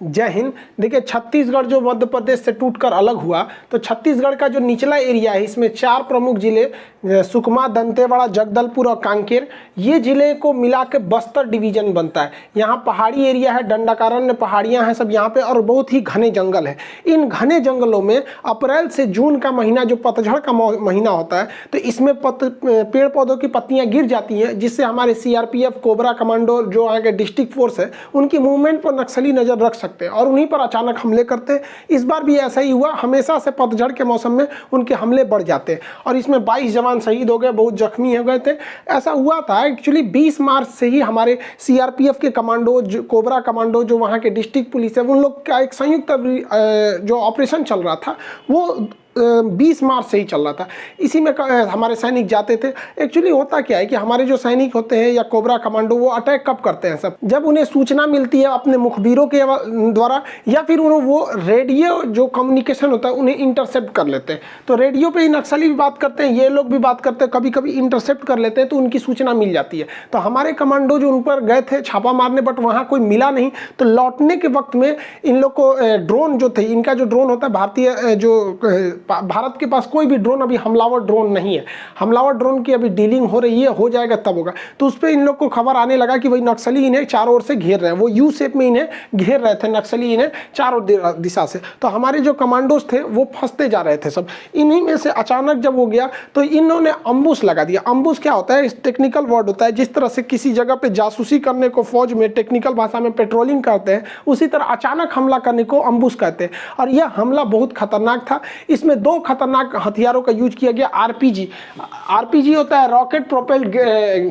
जय हिंद। देखिए, छत्तीसगढ़ जो मध्य प्रदेश से टूटकर अलग हुआ, तो छत्तीसगढ़ का जो निचला एरिया है इसमें 4 प्रमुख जिले सुकमा, दंतेवाड़ा, जगदलपुर और कांकेर, ये जिले को मिला के बस्तर डिवीजन बनता है। यहाँ पहाड़ी एरिया है, दंडकारण्य पहाड़ियाँ हैं सब यहाँ पे, और बहुत ही घने जंगल है। इन घने जंगलों में अप्रैल से जून का महीना जो पतझड़ का महीना होता है, तो इसमें पेड़ पौधों की पत्तियाँ गिर जाती हैं, जिससे हमारे CRPF, कोबरा कमांडो जो आगे डिस्ट्रिक्ट फोर्स है, उनकी मूवमेंट पर नक्सली नज़र रख सकते हैं और उन्हीं पर अचानक हमले करते हैं। इस बार भी ऐसा ही हुआ। हमेशा से पतझड़ के मौसम में उनके हमले बढ़ जाते हैं और इसमें 22 जवान शहीद हो गए, बहुत जख्मी हो गए थे। ऐसा हुआ था एक्चुअली 20 मार्च से ही हमारे CRPF के कमांडो, कोबरा कमांडो जो वहाँ के डिस्ट्रिक्ट पुलिस है, उन लोग का एक संयुक्त जो ऑपरेशन चल रहा था वो 20 मार्च से ही चल रहा था। इसी में हमारे सैनिक जाते थे। एक्चुअली होता क्या है कि हमारे जो सैनिक होते हैं या कोबरा कमांडो, वो अटैक कब करते हैं सब, जब उन्हें सूचना मिलती है अपने मुखबिरों के द्वारा, या फिर वो रेडियो जो कम्युनिकेशन होता है उन्हें इंटरसेप्ट कर लेते हैं। तो रेडियो पे ही नक्सली भी बात करते हैं, ये लोग भी बात करते हैं, कभी कभी इंटरसेप्ट कर लेते हैं, तो उनकी सूचना मिल जाती है। तो हमारे कमांडो जो उन पर गए थे छापा मारने, बट वहाँ कोई मिला नहीं। तो लौटने के वक्त में इन लोग को ड्रोन जो थे, इनका जो ड्रोन होता है भारतीय, जो भारत के पास कोई भी ड्रोन अभी हमलावर ड्रोन नहीं है। हमलावर ड्रोन की अभी डीलिंग हो रही है, हो जाएगा तब होगा। तो उस पर इन लोग को खबर आने लगा कि भाई नक्सली इन्हें चारों ओर से घेर रहे हैं। वो यू शेप में इन्हें घेर रहे थे नक्सली, इन्हें चारों दिशा से। तो हमारे जो कमांडोज थे वो फंसते जा रहे थे सब। इन्हीं में से अचानक जब हो गया तो इन्होंने अम्बुश लगा दिया। अम्बुश क्या होता है? टेक्निकल वर्ड होता है। जिस तरह से किसी जगह पे जासूसी करने को फौज में टेक्निकल भाषा में पेट्रोलिंग करते हैं, उसी तरह अचानक हमला करने को अम्बुश कहते हैं। और यह हमला बहुत खतरनाक था। इसमें 2 खतरनाक हथियारों का यूज किया गया। आरपीजी होता है, रॉकेट प्रोपेल्ड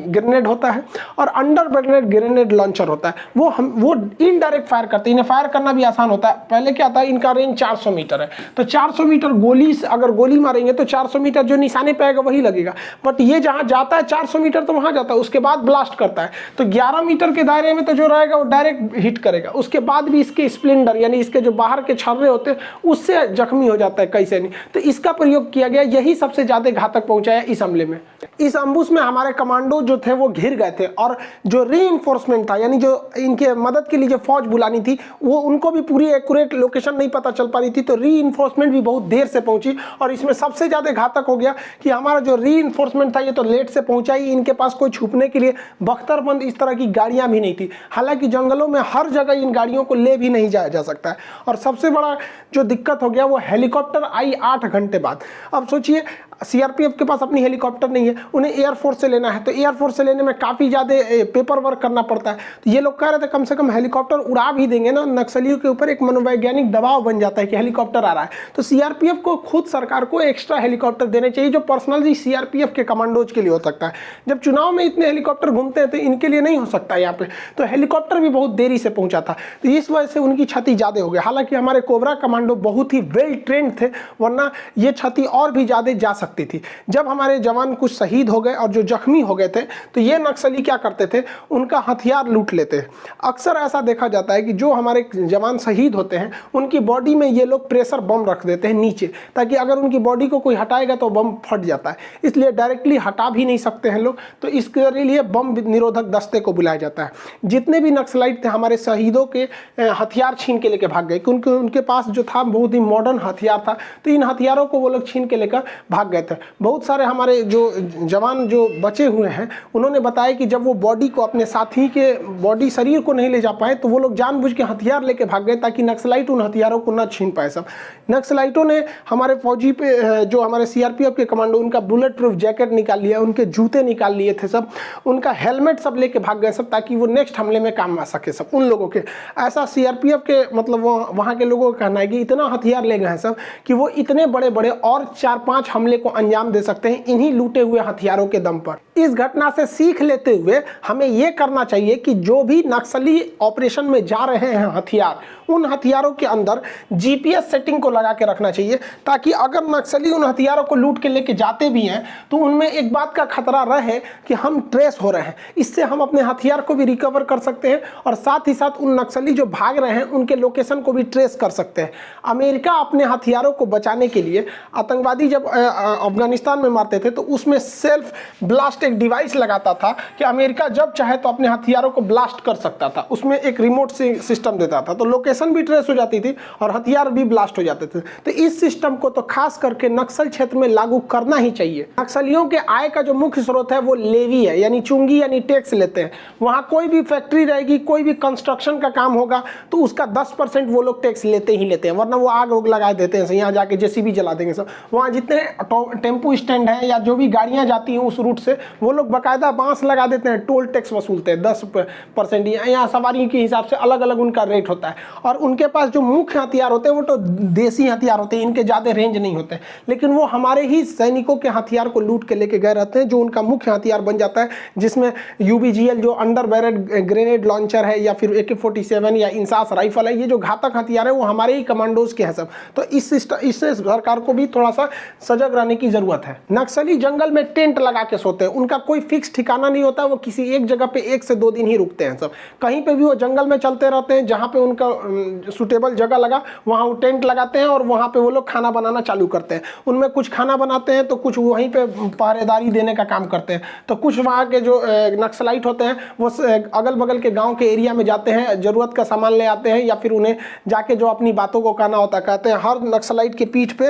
ग्रेनेड होता है, और अंडर ग्रेनेड लॉन्चर होता है। वो इनडायरेक्ट फायर करते हैं। इन्हें फायर करना भी आसान होता है। पहले क्या था, इनका रेंज 400 मीटर है, तो 400 मीटर गोली से अगर गोली मारेंगे तो 400 मीटर जो निशाने पे आएगा वही लगेगा। बट ये जहां जाता है 400 मीटर तो वहां जाता है, उसके बाद ब्लास्ट करता है। तो 11 मीटर के दायरे में तो जो रहेगा वो डायरेक्ट हिट करेगा। उसके बाद भी इसके स्प्लेंडर यानी इसके जो बाहर के छर्रे होते हैं उससे जख्मी हो जाता है कई सैनिक। तो इसका प्रयोग किया गया, यही सबसे ज्यादा घातक पहुंचाया इस हमले में। इस अम्बुश में हमारे कमांडो जो थे वो घिर गए थे, और जो रीइंफोर्समेंट था यानी जो इनके मदद के लिए जो फौज बुलानी थी, वो उनको भी पूरी एक्यूरेट लोकेशन नहीं पता चल पा रही थी। तो रीइंफोर्समेंट भी बहुत देर से पहुंची, और इसमें सबसे ज्यादा घातक हो गया कि हमारा जो रीइंफोर्समेंट था ये तो लेट से पहुंचा ही। इनके पास कोई छुपने के लिए बख्तरबंद इस तरह की गाड़ियां भी नहीं थी। हालांकि जंगलों में हर जगह इन गाड़ियों को ले भी नहीं जाया जा सकता है। और सबसे बड़ा जो दिक्कत हो गया वो हेलीकॉप्टर आई 8 घंटे बाद। अब सोचिए, CRPF के पास अपनी हेलीकॉप्टर नहीं है, उन्हें एयरफोर्स से लेना है। तो एयरफोर्स से लेने में काफ़ी ज़्यादा पेपर वर्क करना पड़ता है। तो ये लोग कह रहे थे कम से कम हेलीकॉप्टर उड़ा भी देंगे ना, नक्सलियों के ऊपर एक मनोवैज्ञानिक दबाव बन जाता है कि हेलीकॉप्टर आ रहा है। तो CRPF को खुद सरकार को एक्स्ट्रा हेलीकॉप्टर देने चाहिए, जो पर्सनली CRPF के कमांडोज के लिए हो सकता है। जब चुनाव में इतने हेलीकॉप्टर घूमते हैं तो इनके लिए नहीं हो सकता यहाँ पे। तो हेलीकॉप्टर भी बहुत देरी से पहुँचा था, तो इस वजह से उनकी क्षति ज़्यादा हो गई। हालांकि हमारे कोबरा कमांडो बहुत ही वेल ट्रेंड थे, वरना ये क्षति और भी ज़्यादा जा सकती थी। जब हमारे जवान कुछ शहीद हो गए और जो जख्मी हो गए थे, तो ये नक्सली क्या करते थे, उनका हथियार लूट लेते हैं। अक्सर ऐसा देखा जाता है कि जो हमारे जवान शहीद होते हैं उनकी बॉडी में ये लोग प्रेशर बम रख देते हैं नीचे, ताकि अगर उनकी बॉडी को कोई हटाएगा तो बम फट जाता है। इसलिए डायरेक्टली हटा भी नहीं सकते हैं लोग, तो इसके लिए बम निरोधक दस्ते को बुलाया जाता है। जितने भी नक्सलाइट थे हमारे शहीदों के हथियार छीन के लेकर भाग गए, क्योंकि उनके पास जो था बहुत ही मॉडर्न हथियार था। तो इन हथियारों को वो लोग छीन के लेकर भाग गए थे। बहुत सारे हमारे जो जवान जो बचे हुए हैं उन्होंने बताया कि जब वो बॉडी को, अपने साथी के बॉडी शरीर को नहीं ले जा पाए, तो वो लोग जानबूझ के हथियार लेके भाग गए ताकि नक्सलाइट उन हथियारों को ना छीन पाए सब। नक्सलाइटों ने हमारे फौजी पे, जो हमारे CRPF के कमांडो, उनका बुलेट प्रूफ जैकेट निकाल लिया, उनके जूते निकाल लिए थे सब, उनका हेलमेट सब लेके भाग गए सब, ताकि वो नेक्स्ट हमले में काम आ सके सब उन लोगों के। ऐसा CRPF के मतलब वहाँ के लोगों का कहना है कि इतना हथियार ले गए हैं सब कि वो इतने बड़े बड़े और 4-5 हमले को अंजाम दे सकते हैं इन्हीं लूटे हुए हथियारों के दम पर। इस घटना से सीख लेते हुए हमें यह करना चाहिए कि जो भी नक्सली ऑपरेशन में जा रहे हैं हथियार, उन हथियारों के अंदर GPS सेटिंग को लगा के रखना चाहिए, ताकि अगर नक्सली उन हथियारों को लूट के लेके जाते भी हैं तो उनमें एक बात का खतरा रहे कि हम ट्रेस हो रहे हैं। इससे हम अपने हथियार को भी रिकवर कर सकते हैं और साथ ही साथ उन नक्सली जो भाग रहे हैं उनके लोकेशन को भी ट्रेस कर सकते हैं। अमेरिका अपने हथियारों को बचाने के लिए, आतंकवादी जब अफगानिस्तान में मारते थे तो उसमें सेल्फ ब्लास्ट एक डिवाइस लगाता था कि अमेरिका जब चाहे तो अपने हथियारों को ब्लास्ट कर सकता था। उसमें एक रिमोट सिस्टम देता था तो लोकेशन भी ट्रेस हो जाती थी और हथियार भी ब्लास्ट हो जाते थे। तो इस सिस्टम को तो खास करके नक्सल क्षेत्र में लागू करना ही चाहिए। नक्सलियों के आय का जो मुख्य स्रोत है वो लेवी है, यानी चुंगी यानी टैक्स लेते हैं। वहां कोई भी फैक्ट्री रहेगी, कोई भी कंस्ट्रक्शन का काम होगा तो उसका 10% वो लोग टैक्स लेते ही लेते हैं, वरना वो आग उग लगा देते हैं, यहाँ जाके जेसीबी जला देंगे सब। वहाँ जितने टेम्पो स्टैंड है या जो भी गाड़ियाँ जाती हैं उस रूट से वो लोग बाकायदा बांस लगा देते हैं, टोल टैक्स वसूलते हैं 10%। यहाँ सवारी के हिसाब से अलग अलग उनका रेट होता है। और उनके पास जो मुख्य हथियार होते हैं वो तो देसी हथियार होते हैं, इनके ज़्यादा रेंज नहीं होते, लेकिन वो हमारे ही सैनिकों के हथियार को लूट के लेके गए रहते हैं, जो उनका मुख्य हथियार बन जाता है, जिसमें यूबीजीएल जो अंडर बैरेट ग्रेनेड लॉन्चर है या फिर AK-47 या इंसास राइफल है, ये जो घातक हथियार है वो हमारे ही कमांडोज के हैं सब। तो इससे सरकार को भी थोड़ा सा सजग रहने की जरूरत है। नक्सली जंगल में टेंट लगा के सोते हैं, उनका कोई फिक्स ठिकाना नहीं होता, वो किसी एक जगह पे 1 से 2 दिन ही रुकते हैं सब। कहीं पे भी वो जंगल में चलते रहते हैं, जहाँ पे उनका सुटेबल जगह लगा वहाँ वो टेंट लगाते हैं और वहाँ पे वो लोग खाना बनाना चालू करते हैं। उनमें कुछ खाना बनाते हैं तो कुछ वहीं पे पहरेदारी देने का काम करते हैं। तो कुछ वहाँ के जो नक्सलाइट होते हैं वो अगल बगल के गाँव के एरिया में जाते हैं, ज़रूरत का सामान ले आते हैं या फिर उन्हें जाके जो अपनी बातों को कहना होता है कहते हैं। हर नक्सलाइट के पीठ पे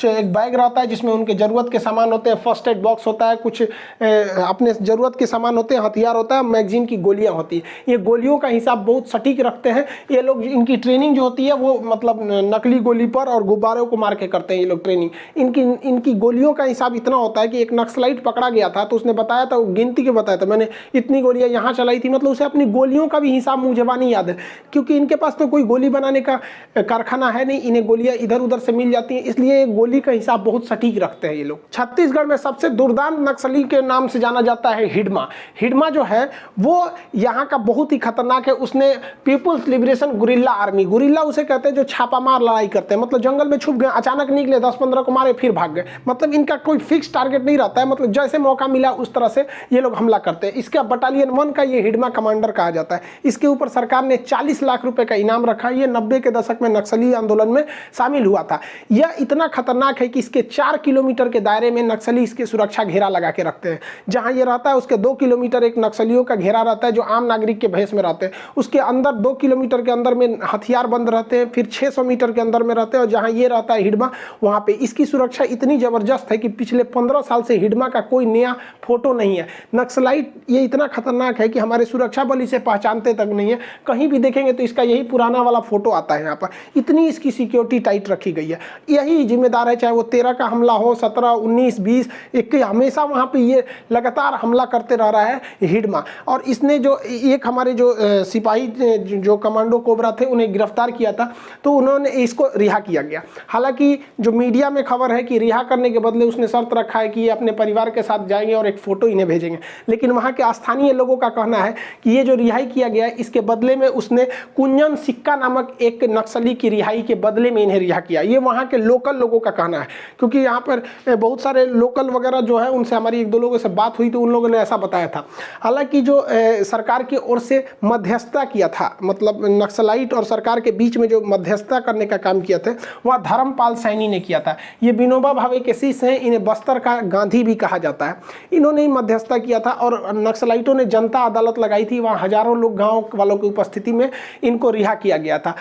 एक बैग रहता है जिसमें उनके ज़रूरत के सामान होते हैं, फर्स्ट एड बॉक्स होता है, कुछ अपने ज़रूरत के सामान होते हैं, हथियार होता है, मैगजीन की गोलियाँ होती है। ये गोलियों का हिसाब बहुत सटीक रखते हैं ये लोग। इनकी ट्रेनिंग जो होती है वो मतलब नकली गोली पर और गुब्बारों को मार के करते हैं ये लोग ट्रेनिंग। इनकी गोलियों का हिसाब इतना होता है कि एक नक्सलाइट पकड़ा गया था तो उसने बताया था, गिनती के बताया था, मैंने इतनी गोलियां यहाँ चलाई थी, मतलब उसे अपनी गोलियों का भी हिसाब मुझे नहीं याद है, क्योंकि इनके पास तो कोई गोली बनाने का कारखाना है नहीं, इन्हें गोलियां इधर उधर से मिल जाती हैं, इसलिए गोली का हिसाब बहुत सटीक रखते हैं ये लोग। छत्तीसगढ़ में सबसे दुर्दांत नक्सली के नाम से जाना जाता है हिडमा। हिडमा जो है वो यहाँ का बहुत ही खतरनाक है। उसने People's Liberation Guerrilla Army, guerrilla उसे कहते हैं जो छापामार लड़ाई करते हैं, मतलब जंगल में छुप गए, अचानक निकले, 10-15 को मारे फिर भाग गए, मतलब इनका कोई फिक्स टारगेट नहीं रहता है, मतलब जैसे मौका मिला उस तरह से ये लोग हमला करते हैं। इसका बटालियन 1 का ये हिडमा कमांडर कहा जाता है। इसके ऊपर सरकार ने 40 लाख रुपए का इनाम रखा। ये 90 के दशक में नक्सली आंदोलन में शामिल हुआ था। यह इतना खतरनाक है कि इसके 4 किलोमीटर के दायरे में नक्सली इसकी सुरक्षा घेरा लगा के रखते हैं। जहां ये रहता है उसके 2 किलोमीटर एक नक्सलियों का घेरा रहता है जो आम नागरिक के भेष में रहते हैं। उसके अंदर 2 किलोमीटर के अंदर में हथियार बंद रहते हैं, फिर 600 मीटर के अंदर में रहते हैं। और जहां ये रहता है हिडमा, वहां पे इसकी सुरक्षा इतनी जबरदस्त है कि पिछले 15 साल से हिडमा का कोई नया फोटो नहीं है। नक्सलाइट ये इतना खतरनाक है कि हमारे सुरक्षा बल इसे पहचानते तक नहीं है। कहीं भी देखेंगे तो इसका यही पुराना वाला फोटो आता है यहाँ पर। इतनी इसकी सिक्योरिटी टाइट रखी गई है। यही जिम्मेदार है, चाहे वो 13 का हमला हो, 17, 19, 20, 21, हमेशा वहाँ पे ये लगातार हमला करते रह रहा है हिडमा। और इसने जो एक हमारे जो सिपाही जो कमांडो कोबरा थे उन्हें गिरफ्तार किया था तो उन्होंने इसको रिहा किया गया। हालांकि जो मीडिया में खबर है कि रिहा करने के बदले उसने शर्त रखा है कि ये अपने परिवार के साथ जाएंगे और एक फ़ोटो इन्हें भेजेंगे। लेकिन वहाँ के स्थानीय लोगों का कहना है कि ये जो रिहाई किया गया है इसके बदले में उसने कुंजन सिक्का नामक एक नक्सली की रिहाई के बदले में इन्हें रिहा किया। ये वहाँ के लोकल लोगों का कहना है, क्योंकि यहाँ पर बहुत सारे लोकल वगैरह जो है उनसे हमारी 1-2 लोगों से बात हुई तो उन लोगों ने ऐसा बताया था। हालांकि जो सरकार की ओर से मध्यस्थता किया था, मतलब नक्सलाइट और सरकार के बीच में जो मध्यस्थता करने का काम किया था वह धर्मपाल सैनी ने किया था। ये विनोबा भावे के शिष्य हैं, इन्हें बस्तर का गांधी भी कहा जाता है। इन्होंने ही मध्यस्थता किया था और नक्सलाइटों ने जनता अदालत लगाई थी, वहाँ हजारों लोग गाँव वालों की उपस्थिति में इनको रिहा किया गया था।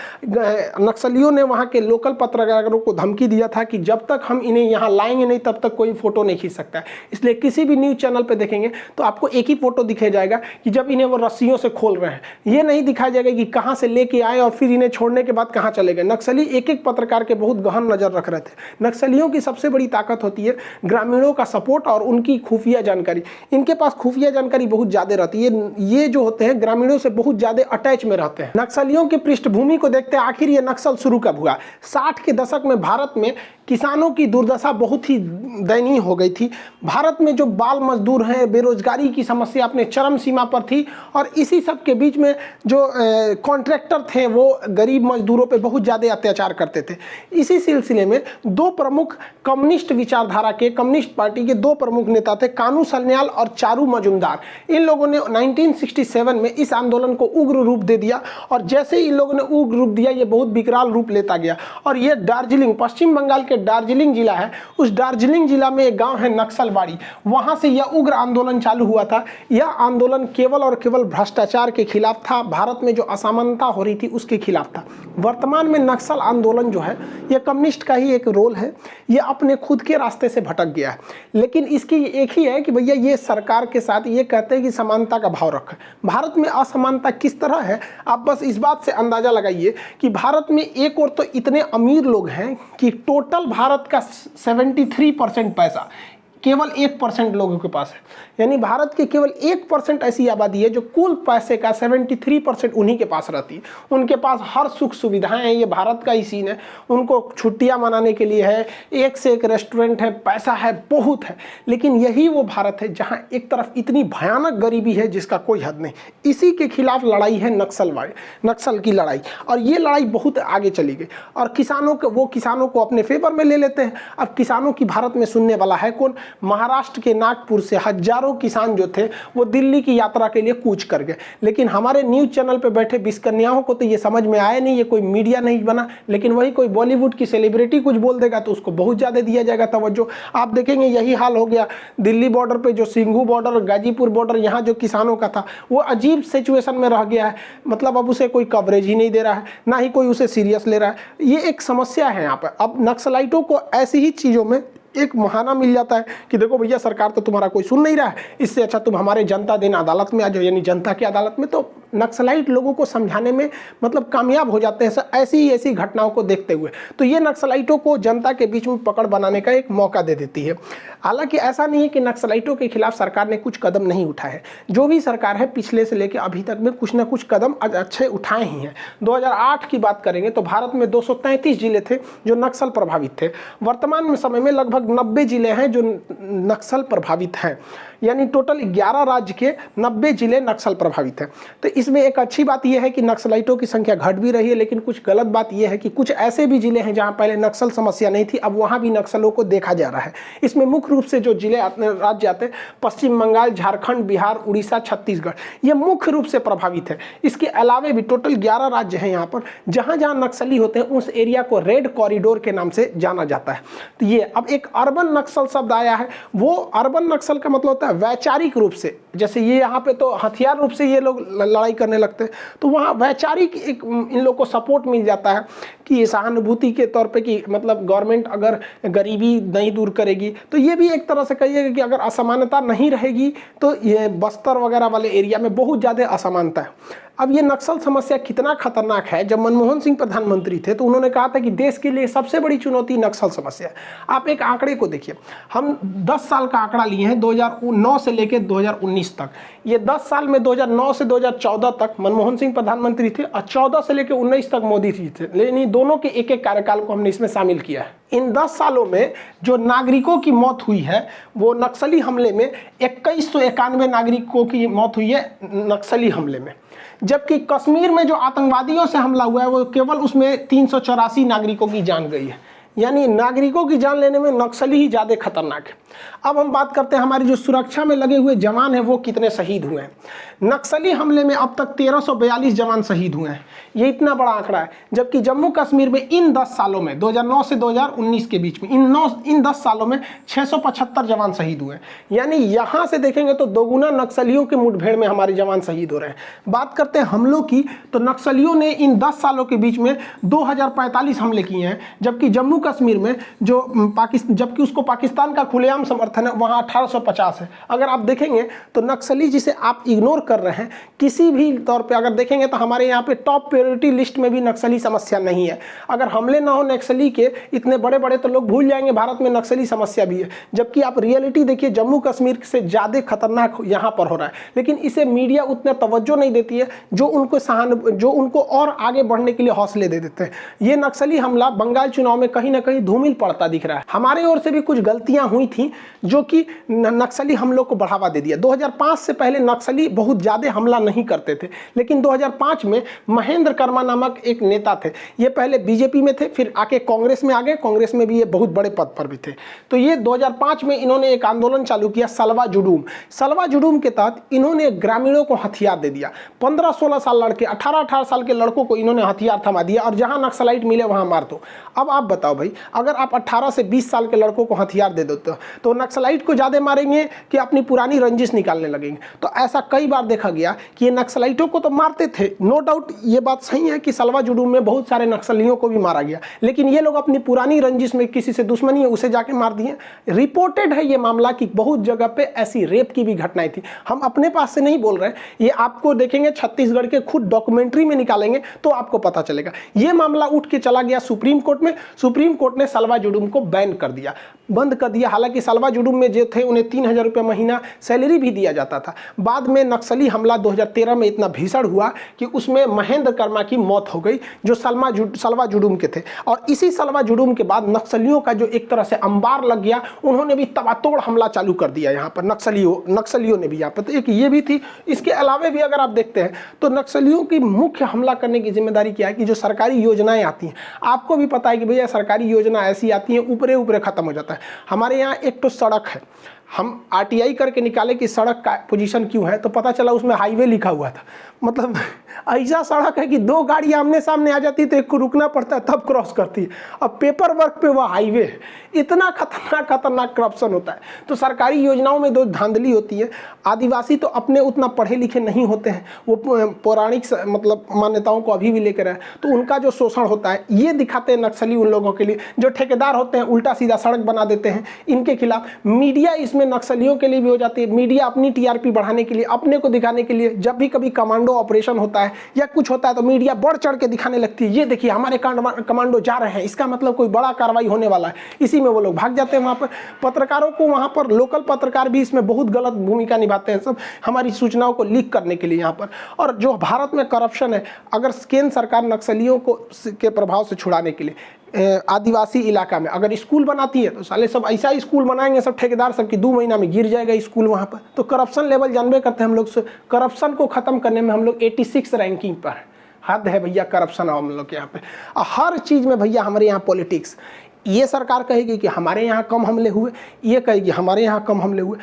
नक्सलियों ने वहाँ के लोकल पत्रकारों को धमकी दिया था कि जब तक हम इन्हें यहाँ लाएंगे नहीं तब तक कोई फोटो नहीं खींच सकता है। इसलिए किसी भी न्यूज़ चैनल पर देखेंगे तो आपको एक ही फोटो दिखाया जाएगा कि जब इन्हें वो रस्सियों से खोल रहे हैं। ये नहीं दिखाया जाएगा कि कहाँ से लेके आए और फिर इन्हें छोड़ने के बाद कहाँ चले गए। नक्सली एक एक पत्रकार के बहुत गहन नज़र रख रहे थे। नक्सलियों की सबसे बड़ी ताकत होती है ग्रामीणों का सपोर्ट और उनकी खुफिया जानकारी। इनके पास खुफिया जानकारी बहुत ज़्यादा रहती है। ये जो होते हैं ग्रामीणों से बहुत ज़्यादा अटैच में रहते हैं। नक्सलियों की पृष्ठभूमि को देखते हैं आखिर ये नक्सल शुरू कब हुआ। 60 के दशक में भारत में किसानों की दुर्दशा बहुत ही दयनीय हो गई थी। भारत में जो बाल मजदूर हैं, बेरोजगारी की समस्या अपने चरम सीमा पर थी और इसी सब के बीच में जो कॉन्ट्रैक्टर थे वो गरीब मजदूरों पे बहुत ज़्यादा अत्याचार करते थे। इसी सिलसिले में 2 प्रमुख कम्युनिस्ट विचारधारा के, कम्युनिस्ट पार्टी के 2 प्रमुख नेता थे, कानू सन्याल और चारू मजुमदार। इन लोगों ने 1967 में इस आंदोलन को उग्र रूप दे दिया और जैसे इन लोगों ने उग्र रूप दिया ये बहुत विकराल रूप लेता गया और ये दार्जिलिंग, पश्चिम बंगाल के दार्जिलिंग जिला है, उस दार्जिलिंग जिला में एक गांव है नक्सलबाड़ी, वहां से यह उग्र आंदोलन चालू हुआ था। यह आंदोलन केवल और केवल भ्रष्टाचार के खिलाफ था, भारत में जो असमानता हो रही थी उसके खिलाफ था। वर्तमान में नक्सल आंदोलन जो है यह कम्युनिस्ट का ही एक रोल है, यह अपने खुद के रास्ते से भटक गया है। लेकिन इसकी एक ही है कि भैया ये सरकार के साथ ये कहते हैं कि समानता का भाव रखें। भारत में असमानता किस तरह है आप बस इस बात से अंदाजा लगाइए कि भारत में एक और तो इतने अमीर लोग हैं कि टोटल भारत का 73% पैसा केवल 1% लोगों के पास है। यानी भारत के केवल 1% ऐसी आबादी है जो कुल पैसे का 73% उन्हीं के पास रहती है। उनके पास हर सुख सुविधाएं हैं, ये भारत का ही सीन है। उनको छुट्टियां मनाने के लिए है, एक से एक रेस्टोरेंट है, पैसा है, बहुत है। लेकिन यही वो भारत है जहां एक तरफ इतनी भयानक गरीबी है जिसका कोई हद नहीं। इसी के खिलाफ लड़ाई है नक्सल की लड़ाई, और ये लड़ाई बहुत आगे चली गई और किसानों को अपने फेवर में ले लेते हैं। अब किसानों की भारत में सुनने वाला है कौन? महाराष्ट्र के नागपुर से हजारों किसान जो थे वो दिल्ली की यात्रा के लिए कूच कर गए। लेकिन हमारे न्यूज चैनल पे बैठे बिस्कन्याओं को तो ये समझ में आया नहीं, ये कोई मीडिया नहीं बना। लेकिन वही कोई बॉलीवुड की सेलिब्रिटी कुछ बोल देगा तो उसको बहुत ज़्यादा दिया जाएगा तवज्जो। आप देखेंगे यही हाल हो गया दिल्ली बॉर्डर पे, जो सिंघू बॉर्डर, गाजीपुर बॉर्डर, यहाँ जो किसानों का था वो अजीब सिचुएशन में रह गया है। मतलब अब उसे कोई कवरेज ही नहीं दे रहा है, ना ही कोई उसे सीरियस ले रहा है। ये एक समस्या है यहाँ पर। अब नक्सलाइटों को ऐसी ही चीज़ों में एक बहाना मिल जाता है कि देखो भैया सरकार तो तुम्हारा कोई सुन नहीं रहा है, इससे अच्छा तुम हमारे जनता दिन अदालत में आ जाओ, यानी जनता की अदालत में। तो नक्सलाइट लोगों को समझाने में मतलब कामयाब हो जाते हैं ऐसी घटनाओं को देखते हुए। तो ये नक्सलाइटों को जनता के बीच में पकड़ बनाने का एक मौका दे देती है। हालांकि ऐसा नहीं है कि नक्सलाइटों के खिलाफ सरकार ने कुछ कदम नहीं उठाए हैं। जो भी सरकार है पिछले से लेकर अभी तक में कुछ ना कुछ कदम अच्छे उठाए ही हैं। 2008 की बात करेंगे तो भारत में 233 जिले थे जो नक्सल प्रभावित थे। वर्तमान में समय में लगभग 90 जिले हैं जो नक्सल प्रभावित हैं, यानी टोटल 11 राज्य के 90 जिले नक्सल प्रभावित हैं। तो इसमें एक अच्छी बात यह है कि नक्सलाइटों की संख्या घट भी रही है, लेकिन कुछ गलत बात यह है कि कुछ ऐसे भी जिले हैं जहां पहले नक्सल समस्या नहीं थी, अब वहां भी नक्सलों को देखा जा रहा है। इसमें मुख्य रूप से जो जिले राज्य आते हैं पश्चिम बंगाल, झारखंड, बिहार, उड़ीसा, छत्तीसगढ़, ये मुख्य रूप से प्रभावित है। इसके अलावा भी टोटल 11 राज्य हैं यहाँ पर जहाँ जहाँ नक्सली होते हैं उस एरिया को रेड कॉरिडोर के नाम से जाना जाता है। तो ये अब एक अर्बन नक्सल शब्द आया है। वो अर्बन नक्सल का मतलब होता है वैचारिक रूप से, जैसे ये यहाँ पे तो हथियार रूप से ये लोग लड़ाई करने लगते हैं, तो वहाँ वैचारिक एक इन लोग को सपोर्ट मिल जाता है कि सहानुभूति के तौर पे कि मतलब गवर्नमेंट अगर गरीबी नहीं दूर करेगी तो ये भी एक तरह से कहिएगा कि अगर असमानता नहीं रहेगी तो ये बस्तर वगैरह वाले एरिया में बहुत ज़्यादा असमानता है। अब ये नक्सल समस्या कितना खतरनाक है, जब मनमोहन सिंह प्रधानमंत्री थे तो उन्होंने कहा था कि देश के लिए सबसे बड़ी चुनौती नक्सल समस्या है। आप एक आंकड़े को देखिए, हम 10 साल का आंकड़ा लिए हैं 2009 से लेकर 2019 तक। ये 10 साल में 2009 से 2014 तक मनमोहन सिंह प्रधानमंत्री थे और 14 से लेकर 19 तक मोदी जी थे, लेकिन दोनों के एक एक कार्यकाल को हमने इसमें शामिल किया है। इन 10 सालों में जो नागरिकों की मौत हुई है वो नक्सली हमले में 2191 नागरिकों की मौत हुई है नक्सली हमले में, जबकि कश्मीर में जो आतंकवादियों से हमला हुआ है वो केवल उसमें 384 नागरिकों की जान गई है। यानी नागरिकों की जान लेने में नक्सली ही ज़्यादा खतरनाक है। अब हम बात करते हैं हमारी जो सुरक्षा में लगे हुए जवान हैं वो कितने शहीद हुए हैं। नक्सली हमले में अब तक 1342 जवान शहीद हुए हैं, ये इतना बड़ा आंकड़ा है। जबकि जम्मू कश्मीर में इन 10 सालों में 2009 से 2019 के बीच में इन 10 सालों में 675 जवान शहीद हुए हैं। यानी यहाँ से देखेंगे तो दोगुना नक्सलियों के मुठभेड़ में हमारे जवान शहीद हो रहे हैं। बात करते हैं हमलों की, तो नक्सलियों ने इन 10 सालों के बीच में 2045 हमले किए हैं, जबकि जम्मू कश्मीर में जबकि उसको पाकिस्तान का खुलेआम समर्थन है वहाँ 1850 है। अगर आप देखेंगे तो नक्सली जिसे आप इग्नोर कर रहे हैं किसी भी तौर पे अगर देखेंगे तो हमारे यहाँ पे टॉप प्रायोरिटी लिस्ट में भी नक्सली समस्या नहीं है। अगर हमले ना हो नक्सली के इतने बड़े बड़े तो लोग भूल जाएंगे भारत में नक्सली समस्या भी है, जबकि आप रियलिटी देखिए जम्मू कश्मीर से ज़्यादा खतरनाक यहाँ पर हो रहा है। लेकिन इसे मीडिया उतना तवज्जो नहीं देती है जो उनको और आगे बढ़ने के लिए हौसले दे देते हैं। ये नक्सली हमला बंगाल चुनाव में कहीं ना कहीं धूमिल पड़ता दिख रहा है। हमारे ओर से भी कुछ गलतियां हुई थी जो कि नक्सली हमलों को बढ़ावा दे दिया। 2005 से पहले नक्सली बहुत ज़्यादा हमला नहीं करते थे, लेकिन 2005 में महेंद्र कर्मा नामक एक नेता थे। ये पहले बीजेपी में थे, फिर आके कांग्रेस में आ गए, कांग्रेस में भी ये बहुत बड़े पद पर भी थे। तो ये 2005 में इन्होंने एक आंदोलन चालू किया, सलवा जुडूम। सलवा जुडूम के तहत इन्होंने ग्रामीणों को हथियार दे दिया। 15-16 साल लड़के, 18-18 साल के लड़कों को इन्होंने हथियार थमा दिया और जहां नक्सलाइट मिले वहां मार दो। अब आप बताओ भाई, अगर आप 18 से 20 साल के लड़कों को हथियार दे दो तो नक्सलाइट को ज़्यादा मारेंगे कि अपनी पुरानी रंजिश निकालने लगेंगे? तो ऐसा कई बार देखा गया कि ये नक्सलाइटों को तो मारते थे, नो डाउट ये बात सही है कि सलवा जुडूम में बहुत सारे नक्सलियों को भी मारा गया, लेकिन ये लोग अपनी पुरानी रंजिश में किसी से दुश्मनी है उसे जाके मार दिए। रिपोर्टेड है ये मामला कि बहुत जगह पे ऐसी रेप की भी घटनाएं थी। हम अपने पास से नहीं बोल रहे, ये आपको देखेंगे छत्तीसगढ़ के खुद डॉक्यूमेंट्री में निकालेंगे तो आपको पता चलेगा। ये मामला उठ के चला गया सुप्रीम कोर्ट में। सुप्रीम कोर्ट ने सलवा जुडूम को बैन कर दिया, बंद कर दिया। हालांकि सलवा जुडूम में जो थे उन्हें 3000 रुपये महीना सैलरी भी दिया जाता था। बाद में नक्सली हमला 2013 में इतना भीषण हुआ कि उसमें महेंद्र कर्मा की मौत हो गई, जो सलवा जुडूम के थे। और इसी सलवा जुडूम के बाद नक्सलियों का जो एक तरह से अंबार लग गया, उन्होंने भी तबातोड़ हमला चालू कर दिया यहाँ पर। नक्सलियों ने भी यहाँ पर, तो एक ये भी थी। इसके अलावा भी अगर आप देखते हैं तो नक्सलियों की मुख्य हमला करने की जिम्मेदारी क्या है कि जो सरकारी योजनाएं आती हैं, आपको भी पता है कि भैया सरकारी योजना ऐसी आती है ऊपरे ऊपरे खत्म हो जाता है। हमारे यहाँ एक तो सड़क है, हम आरटीआई करके निकाले कि सड़क का पोजीशन क्यों है, तो पता चला उसमें हाईवे लिखा हुआ था। मतलब ऐसा सड़क है कि 2 गाड़ी आमने सामने आ जाती है तो एक को रुकना पड़ता है तब क्रॉस करती है। अब पेपर वर्क पे वह हाईवे है। इतना खतरनाक करप्शन होता है। तो सरकारी योजनाओं में दो धांधली होती है। आदिवासी तो अपने उतना पढ़े लिखे नहीं होते हैं, वो पौराणिक मतलब मान्यताओं को अभी भी लेकर है, तो उनका जो शोषण होता है ये दिखाते हैं नक्सली उन लोगों के लिए। जो ठेकेदार होते हैं उल्टा सीधा सड़क बना देते हैं इनके खिलाफ। मीडिया इसमें नक्सलियों के लिए भी हो जाती है। मीडिया अपनी टीआरपी बढ़ाने के लिए, अपने को दिखाने के लिए, जब भी कभी कमांडो ऑपरेशन होता है या कुछ होता है तो मीडिया बढ़ चढ़ के दिखाने लगती है, ये देखिए हमारे कमांडो जा रहे हैं, इसका मतलब कोई बड़ा कार्रवाई होने वाला है। इसी में वो लोग भाग जाते हैं। वहाँ पर पत्रकारों को, वहाँ पर लोकल पत्रकार भी इसमें बहुत गलत भूमिका निभाते हैं, सब हमारी सूचनाओं को लीक करने के लिए यहाँ पर। और जो भारत में करप्शन है, अगर केंद्र सरकार नक्सलियों को के प्रभाव से छुड़ाने के लिए आदिवासी इलाका में अगर स्कूल बनाती है तो साले सब ऐसा स्कूल बनाएंगे, सब ठेकेदार सबकी 2 महीना में गिर जाएगा स्कूल वहाँ पर। तो करप्शन लेवल जानबे करते हैं हम लोग। करप्शन को ख़त्म करने में हम लोग 86 रैंकिंग पर है। हद है भैया करप्शन हम लोग के यहाँ पे। हर चीज़ में भैया हमारे यहाँ पॉलिटिक्स। ये सरकार कहेगी कि हमारे यहाँ कम हमले हुए, ये कहेगी हमारे यहाँ कम हमले हुए।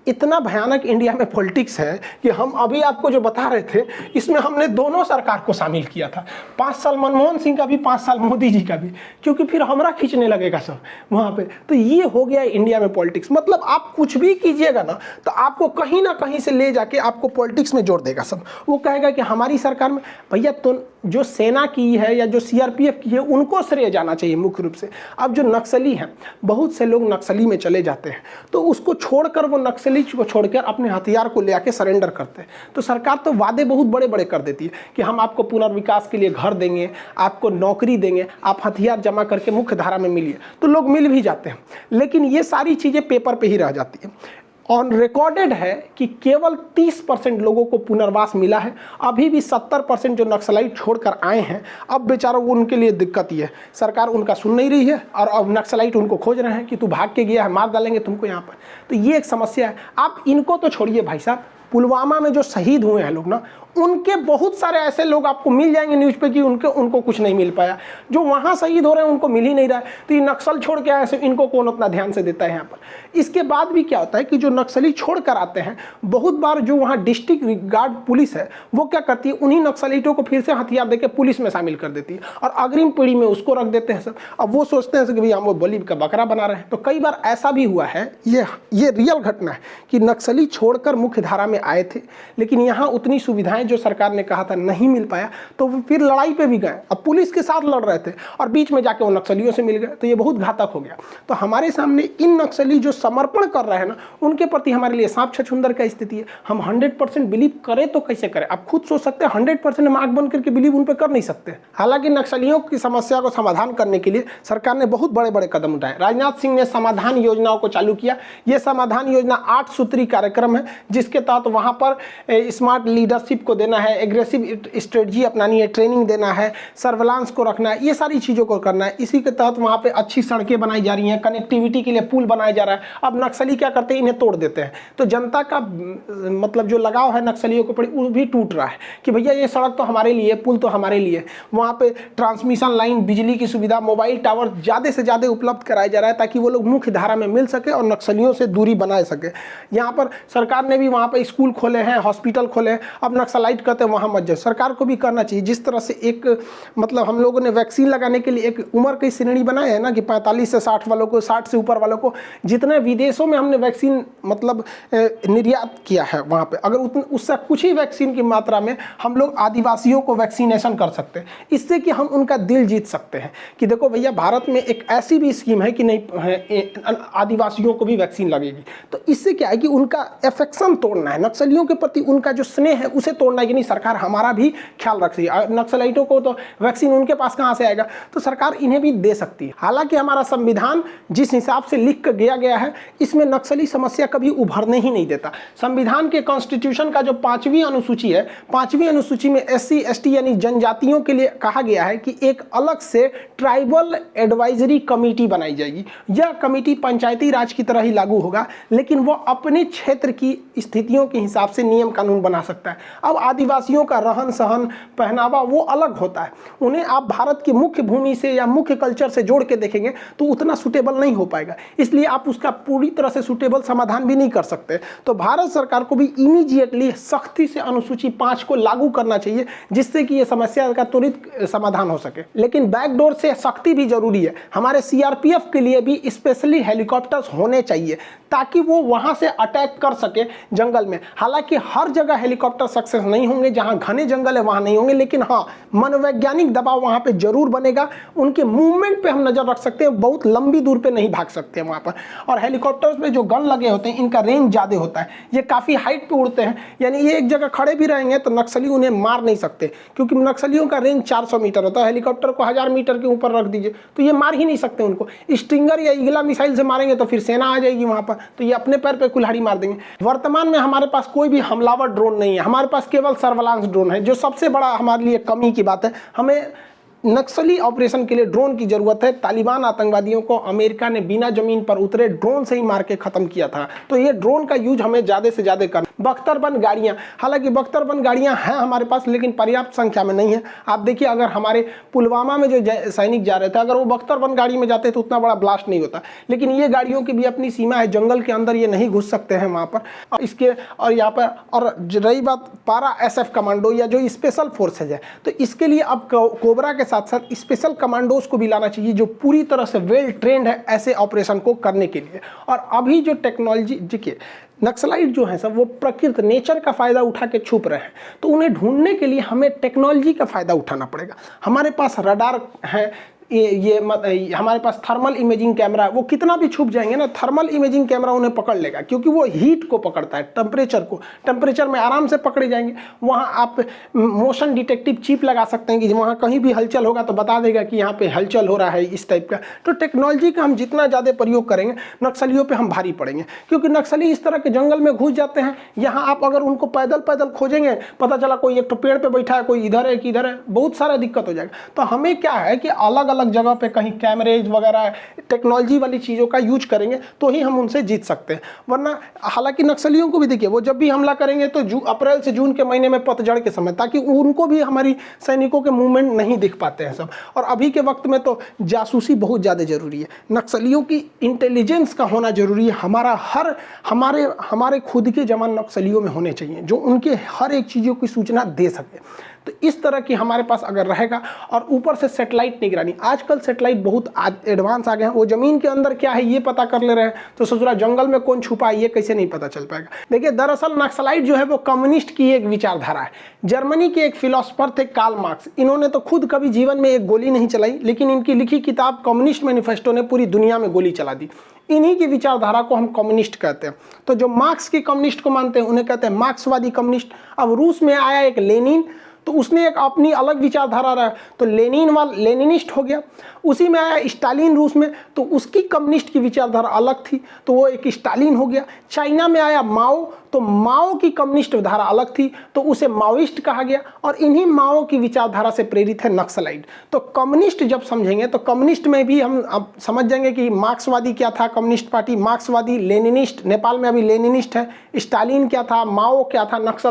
इतना भयानक इंडिया में पॉलिटिक्स है कि हम अभी आपको जो बता रहे थे इसमें हमने दोनों सरकार को शामिल किया था। 5 साल मनमोहन सिंह का भी, 5 साल मोदी जी का भी, क्योंकि फिर हमरा खींचने लगेगा सब वहाँ पे। तो ये हो गया इंडिया में पॉलिटिक्स। मतलब आप कुछ भी कीजिएगा ना तो आपको कहीं ना कहीं से ले जाके आपको पॉलिटिक्स में जोड़ देगा सब। वो कहेगा कि हमारी सरकार में, भैया तो जो सेना की है या जो सीआरपीएफ की है उनको श्रेय जाना चाहिए मुख्य रूप से। अब जो नक्सली हैं, बहुत से लोग नक्सली में चले जाते हैं तो उसको छोड़कर, वो नक्सली को छोड़कर अपने हथियार को ले आके सरेंडर करते हैं। तो सरकार तो वादे बहुत बड़े बड़े कर देती है कि हम आपको पुनर्विकास के लिए घर देंगे, आपको नौकरी देंगे, आप हथियार जमा करके मुख्य धारा में मिलिए। तो लोग मिल भी जाते हैं, लेकिन ये सारी चीज़ें पेपर पे ही रह जाती है। ऑन रिकॉर्डेड है कि केवल 30% लोगों को पुनर्वास मिला है। अभी भी 70% जो नक्सलाइट छोड़कर आए हैं, अब बेचारों को उनके लिए दिक्कत ये है, सरकार उनका सुन नहीं रही है और अब नक्सलाइट उनको खोज रहे हैं कि तू भाग के गया है, मार डालेंगे तुमको यहाँ पर। तो ये एक समस्या है। आप इनको तो छोड़िए भाई साहब, पुलवामा में जो शहीद हुए हैं लोग ना, उनके बहुत सारे ऐसे लोग आपको मिल जाएंगे न्यूज़ पे कि उनको कुछ नहीं मिल पाया। जो वहाँ शहीद हो रहे हैं उनको मिल ही नहीं रहा है। तो ये नक्सल छोड़ के आए, इनको कौन उतना ध्यान से देता है यहाँ पर। इसके बाद भी क्या होता है कि जो नक्सली छोड़ कर आते हैं, बहुत बार जो वहाँ डिस्ट्रिक्ट गार्ड पुलिस है वो क्या करती है, उन्हीं नक्सलिटों को फिर से हथियार देकर पुलिस में शामिल कर देती है और अग्रिम पीढ़ी में उसको रख देते हैं सब। अब वो सोचते हैं कि भाई हम वो बलि का बकरा बना रहे हैं। तो कई बार ऐसा भी हुआ है, ये रियल घटना है कि नक्सली छोड़कर मुख्य धारा में आए थे, लेकिन यहाँ उतनी सुविधाएं जो सरकार ने कहा था नहीं मिल पाया, तो फिर लड़ाई पे भी गए। अब पुलिस के साथ लड़ रहे थे और बीच में जाके वो नक्सलियों से मिल गए, तो ये बहुत घातक हो गया। तो हमारे सामने इन नक्सली जो समर्पण कर रहे हैं ना, उनके प्रति हमारे लिए सांप छछूंदर का स्थिति है। हम 100% बिलीव करें तो कैसे करें? आप खुद सोच सकते हैं 100% हम आंख बंद करके बिलीव उन पर कर नहीं सकते। हालांकि नक्सलियों की समस्या को समाधान करने के लिए सरकार ने बहुत बड़े बड़े कदम उठाए। राजनाथ सिंह ने समाधान योजनाओं को चालू किया। ये समाधान योजना 8 सूत्री कार्यक्रम है, जिसके तहत वहां पर स्मार्ट लीडरशिप को देना है, एग्रेसिव स्ट्रेटजी अपनानी है, ट्रेनिंग देना है, सर्विलांस को रखना है, ये सारी चीज़ों को करना है। इसी के तहत वहाँ पे अच्छी सड़कें बनाई जा रही हैं, कनेक्टिविटी के लिए पुल बनाया जा रहा है। अब नक्सली क्या करते हैं, इन्हें तोड़ देते हैं, तो जनता का मतलब जो लगाव है नक्सलियों के प्रति वो भी टूट रहा है कि भैया ये सड़क तो हमारे लिए, पुल तो हमारे लिए। वहाँ पे ट्रांसमिशन लाइन, बिजली की सुविधा, मोबाइल टावर ज़्यादा से ज़्यादा उपलब्ध कराया जा रहा है ताकि वो लोग मुख्य धारा में मिल सके और नक्सलियों से दूरी बनाए सके। यहाँ पर सरकार ने भी वहाँ पर स्कूल खोले हैं, हॉस्पिटल खोले हैं। अब नक्सलाइट कहते हैं वहाँ मत जाओ, सरकार को भी करना चाहिए। जिस तरह से एक मतलब हम लोगों ने वैक्सीन लगाने के लिए एक उम्र की श्रेणी बनाई है ना कि 45 से 60 वालों को, 60 से ऊपर वालों को, जितने विदेशों में हमने वैक्सीन मतलब निर्यात किया है वहाँ पे, अगर उससे कुछ ही वैक्सीन की मात्रा में हम लोग आदिवासियों को वैक्सीनेशन कर सकते हैं, इससे कि हम उनका दिल जीत सकते हैं कि देखो भैया भारत में एक ऐसी भी स्कीम है कि नहीं आदिवासियों को भी वैक्सीन लगेगी। तो इससे क्या है कि उनका एफेक्शन तोड़ना है, नक्सलियों के प्रति उनका जो स्नेह है उसे तोड़ना है कि नहीं सरकार हमारा भी ख्याल रख रही है। नक्सलाइटों को तो वैक्सीन उनके पास कहाँ से आएगा, तो सरकार इन्हें भी दे सकती है। हालांकि हमारा संविधान जिस हिसाब से लिख कर गया है इसमें नक्सली समस्या कभी उभरने ही नहीं देता। संविधान के कॉन्स्टिट्यूशन का जो 5वीं अनुसूची है, 5वीं अनुसूची में SC ST यानी जनजातियों के लिए कहा गया है कि एक अलग से ट्राइबल एडवाइजरी कमेटी बनाई जाएगी। यह कमेटी पंचायती राज की तरह ही लागू होगा, लेकिन वो अपने क्षेत्र की स्थितियों के हिसाब से नियम कानून बना सकता है। अब आदिवासियों का रहन सहन, पहनावा वो अलग होता है, उन्हें आप भारत की मुख्य भूमि से या मुख्य कल्चर से जोड़ के देखेंगे तो उतना सुटेबल नहीं हो पाएगा, इसलिए आप उसका पूरी तरह से सुटेबल समाधान भी नहीं कर सकते। तो भारत सरकार को भी इमीडिएटली सख्ती से अनुसूची 5 को लागू करना चाहिए जिससे कि ये समस्या का त्वरित समाधान हो सके। लेकिन बैकडोर से सख्ती भी जरूरी है। हमारे CRPF के लिए भी स्पेशली हेलीकॉप्टर्स होने चाहिए ताकि वो वहां से अटैक कर सके जंगल में। हालांकि हर जगह हेलीकॉप्टर सक्सेस नहीं होंगे, जहां घने जंगल है वहां नहीं होंगे, लेकिन हाँ मनोवैज्ञानिक दबाव वहां पे जरूर बनेगा। उनके मूवमेंट पे हम नजर रख सकते हैं, बहुत लंबी दूर पे नहीं भाग सकते वहां पर। और हेलीकॉप्टर्स में जो गन लगे होते हैं इनका रेंज ज्यादा होता है, ये काफी हाइट पे उड़ते हैं, यानी ये एक जगह खड़े भी रहेंगे तो नक्सली उन्हें मार नहीं सकते क्योंकि नक्सलियों का रेंज 400 मीटर होता है। हेलीकॉप्टर को 1000 मीटर के ऊपर रख दीजिए तो ये मार ही नहीं सकते उनको। स्टिंगर या ईगला मिसाइल से मारेंगे तो फिर सेना आ जाएगी वहां पर, तो ये अपने पैर पे कुल्हाड़ी मार देंगे। वर्तमान में हमारे पास कोई भी हमलावर ड्रोन नहीं है, हमारे पास केवल सर्विलांस ड्रोन है, जो सबसे बड़ा हमारे लिए कमी की बात है। हमें नक्सली ऑपरेशन के लिए ड्रोन की जरूरत है। तालिबान आतंकवादियों को अमेरिका ने बिना जमीन पर उतरे ड्रोन से ही मार के खत्म किया था, तो ये ड्रोन का यूज हमें ज्यादा से ज्यादा करना। बख्तरबंद गाड़ियां, हालांकि बख्तरबंद गाड़ियां हैं हमारे पास लेकिन पर्याप्त संख्या में नहीं है। आप देखिए अगर हमारे पुलवामा में जो सैनिक जा रहे थे अगर वो बख्तरबंद गाड़ी में जाते तो उतना बड़ा ब्लास्ट नहीं होता, लेकिन ये गाड़ियों की भी अपनी सीमा है, जंगल के अंदर ये नहीं घुस सकते हैं वहाँ पर। और इसके और यहाँ पर और रही बात पारा SF कमांडो या जो स्पेशल फोर्सेज है, तो इसके लिए अब कोबरा के साथ साथ स्पेशल कमांडोज को भी लाना चाहिए जो पूरी तरह से वेल ट्रेंड है ऐसे ऑपरेशन को करने के लिए। और अभी जो टेक्नोलॉजी देखिए नक्सलाइट जो है सब वो प्रकृति नेचर का फ़ायदा उठा के छुप रहे हैं, तो उन्हें ढूंढने के लिए हमें टेक्नोलॉजी का फ़ायदा उठाना पड़ेगा। हमारे पास रडार है, हमारे पास थर्मल इमेजिंग कैमरा है, वो कितना भी छुप जाएंगे ना थर्मल इमेजिंग कैमरा उन्हें पकड़ लेगा क्योंकि वो हीट को पकड़ता है, टेम्परेचर को, टेम्परेचर में आराम से पकड़े जाएंगे। वहाँ आप मोशन डिटेक्टिव चिप लगा सकते हैं कि वहाँ कहीं भी हलचल होगा तो बता देगा कि यहाँ पे हलचल हो रहा है इस टाइप का। तो टेक्नोलॉजी का हम जितना ज़्यादा प्रयोग करेंगे नक्सलियों पर हम भारी पड़ेंगे, क्योंकि नक्सली इस तरह के जंगल में घुस जाते हैं। यहाँ आप अगर उनको पैदल पैदल खोजेंगे पता चला कोई एक तो पेड़ पर बैठा है, कोई इधर है कि इधर है, बहुत सारा दिक्कत हो जाएगा। तो हमें क्या है कि अलग अलग जगह पे कहीं कैमरेज वगैरह टेक्नोलॉजी वाली चीज़ों का यूज करेंगे तो ही हम उनसे जीत सकते हैं। वरना हालांकि नक्सलियों को भी देखिए वो जब भी हमला करेंगे तो अप्रैल से जून के महीने में पतझड़ के समय, ताकि उनको भी हमारी सैनिकों के मूवमेंट नहीं दिख पाते हैं सब। और अभी के वक्त में तो जासूसी बहुत ज़्यादा जरूरी है, नक्सलियों की इंटेलिजेंस का होना जरूरी है। हमारे खुद के जवान नक्सलियों में होने चाहिए जो उनके हर एक चीज़ों की सूचना दे सके। तो इस तरह की हमारे पास अगर रहेगा, और ऊपर से सैटेलाइट निगरानी, आजकल सैटेलाइट बहुत एडवांस आ गए हैं, वो जमीन के अंदर क्या है ये पता कर ले रहे हैं, तो ससुरा जंगल में कौन छुपा है ये कैसे नहीं पता चल पाएगा। देखिए दरअसल नक्सलाइट जो है वो कम्युनिस्ट की एक विचारधारा है। जर्मनी के एक फिलोसफर थे कार्ल मार्क्स, इन्होंने तो खुद कभी जीवन में एक गोली नहीं चलाई, लेकिन इनकी लिखी किताब कम्युनिस्ट मैनिफेस्टो ने पूरी दुनिया में गोली चला दी। इन्हीं की विचारधारा को हम कम्युनिस्ट कहते हैं। तो जो मार्क्स की कम्युनिस्ट को मानते हैं उन्हें कहते हैं मार्क्सवादी कम्युनिस्ट। अब रूस में आया एक लेनिन, तो उसने एक अपनी अलग विचारधारा रहा, तो लेनिनिस्ट हो गया। उसी में आया स्टालिन रूस में, तो उसकी कम्युनिस्ट की विचारधारा अलग थी, तो वो एक स्टालिन हो गया। चाइना में आया माओ, तो माओ की कम्युनिस्ट धारा अलग थी, तो उसे माओइस्ट कहा गया। और इन्हीं माओ की विचारधारा से प्रेरित है नक्सलाइट। तो कम्युनिस्ट जब समझेंगे तो कम्युनिस्ट में भी हम अब समझ जाएंगे कि मार्क्सवादी क्या था, कम्युनिस्ट पार्टी मार्क्सवादी, लेनिनिस्ट, नेपाल में अभी लेनिनिस्ट है, स्टालिन क्या था, माओ क्या था, नक्सल